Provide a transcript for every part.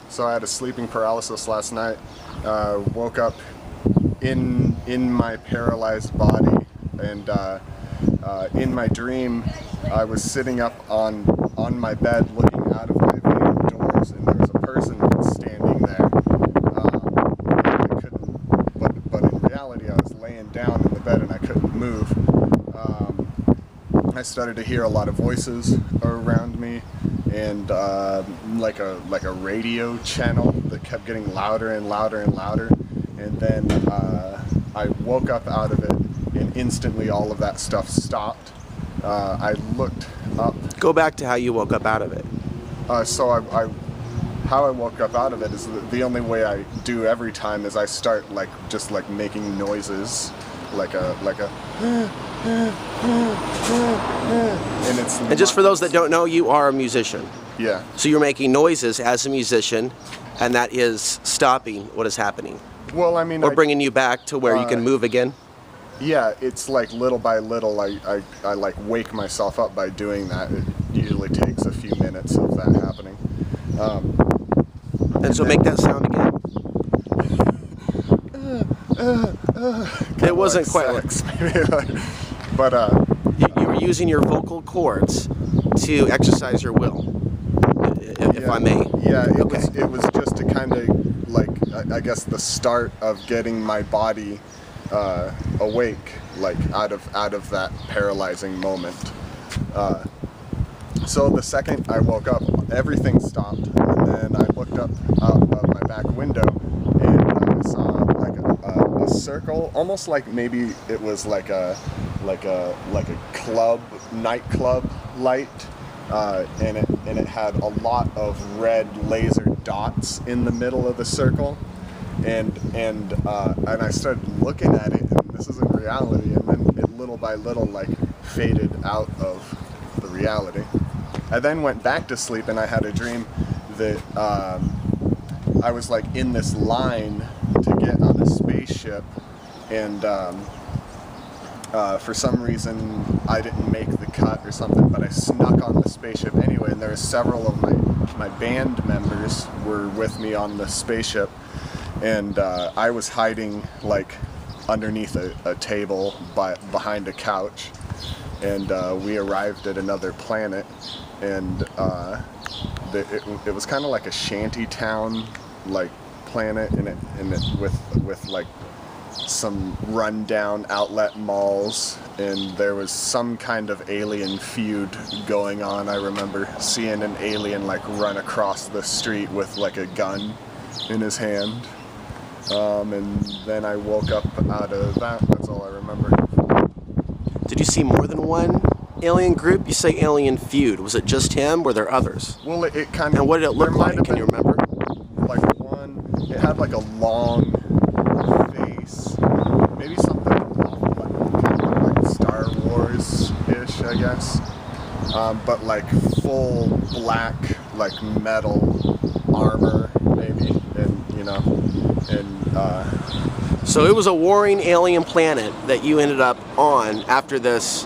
So I had a sleeping paralysis last night. Woke up in my paralyzed body, and in my dream, I was sitting up on my bed, looking out of my van doors, and there was a person standing there. I couldn't, but in reality, I was laying down in the bed and I couldn't move. I started to hear a lot of voices around me, and like a radio channel that kept getting louder and louder and louder. And then I woke up out of it, and instantly all of that stuff stopped. I looked up. Go back to how you woke up out of it. So how I woke up out of it is the only way I do every time is I start just making noises, like a. And just for those that don't know, you are a musician. Yeah. So you're making noises as a musician, and that is stopping what is happening. Well, I mean, or bringing you back to where you can move again. Yeah, it's like little by little I like wake myself up by doing that. It usually takes a few minutes of that happening. And so make that sound again. It wasn't quite like but you were using your vocal cords to exercise your will, if I may. Yeah, it was just to kind of I guess the start of getting my body awake, out of that paralyzing moment. So the second I woke up, everything stopped, and then I looked up out of my back window, and I saw a circle, almost like maybe it was like a nightclub light, and it had a lot of red laser dots in the middle of the circle, and I started looking at it, and this isn't reality, and then it little by little faded out of the reality. I then went back to sleep, and I had a dream that I was in this line to get on a spaceship, and for some reason I didn't make the cut or something, but I snuck on the spaceship anyway, and there were several of my band members were with me on the spaceship, and I was hiding underneath a table behind a couch, and we arrived at another planet, and it was kind of like a shanty town planet, and it with some rundown outlet malls, and there was some kind of alien feud going on. I remember seeing an alien run across the street with a gun in his hand, and then I woke up out of that. That's all I remember. Did you see more than one alien group? You say alien feud. Was it just him? Were there others? Well, it kind of. And what did it look like? Can you remember? It had a long face, maybe something like Star Wars-ish, I guess, but full black metal armor, maybe, So it was a warring alien planet that you ended up on after this,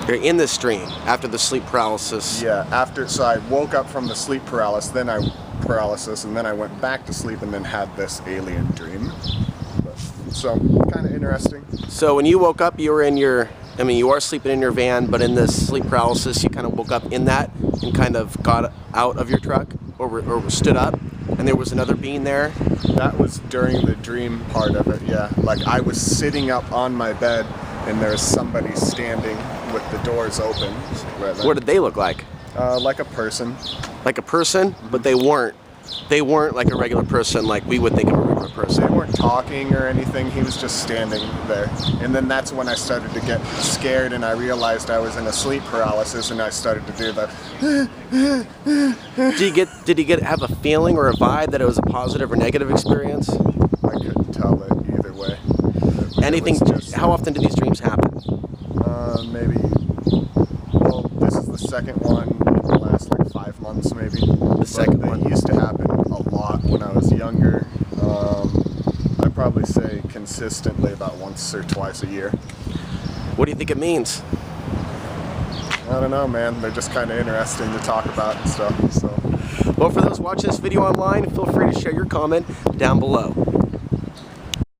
or in this dream, after the sleep paralysis. Yeah, so I woke up from the sleep paralysis, and then I went back to sleep and then had this alien dream. So, kind of interesting. So when you woke up, you were you are sleeping in your van, but in this sleep paralysis, you kind of woke up in that and kind of got out of your truck or stood up, and there was another being there? That was during the dream part of it, yeah. I was sitting up on my bed, and there's somebody standing with the doors open. What did they look like? Like a person. Like a person? But they weren't like a regular person like we would think of a regular person. They weren't talking or anything. He was just standing there. And then that's when I started to get scared, and I realized I was in a sleep paralysis, and I started to do the Did you have a feeling or a vibe that it was a positive or negative experience? I couldn't tell it either way. How often do these dreams happen? Maybe, this is the second one in the last 5 months, maybe. The second one? They used to happen a lot when I was younger. I'd probably say consistently about once or twice a year. What do you think it means? I don't know, man. They're just kind of interesting to talk about and stuff, so. Well, for those watching this video online, feel free to share your comment down below.